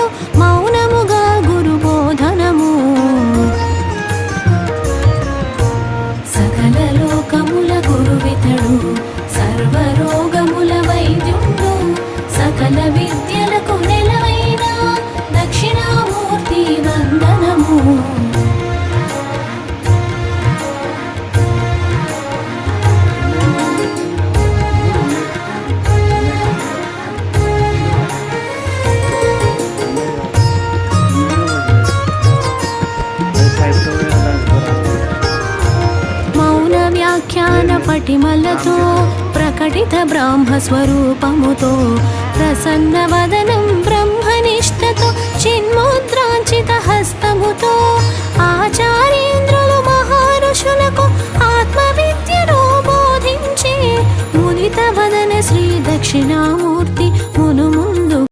విద్యలు మౌనముగా గురుబోధనము. సకల లోకముల గురువితడు సర్వరోగముల వైద్యుడు. సకల విద్యలకు నెలవైన దక్షిణామూర్తి వందనము. మౌన వ్యాఖ్యాన పటిమలతో ప్రకటిత బ్రహ్మస్వరూపముతో ప్రసన్న వదనం బ్రహ్మనిష్టతో చిన్ముద్రాంచిత హస్తముతో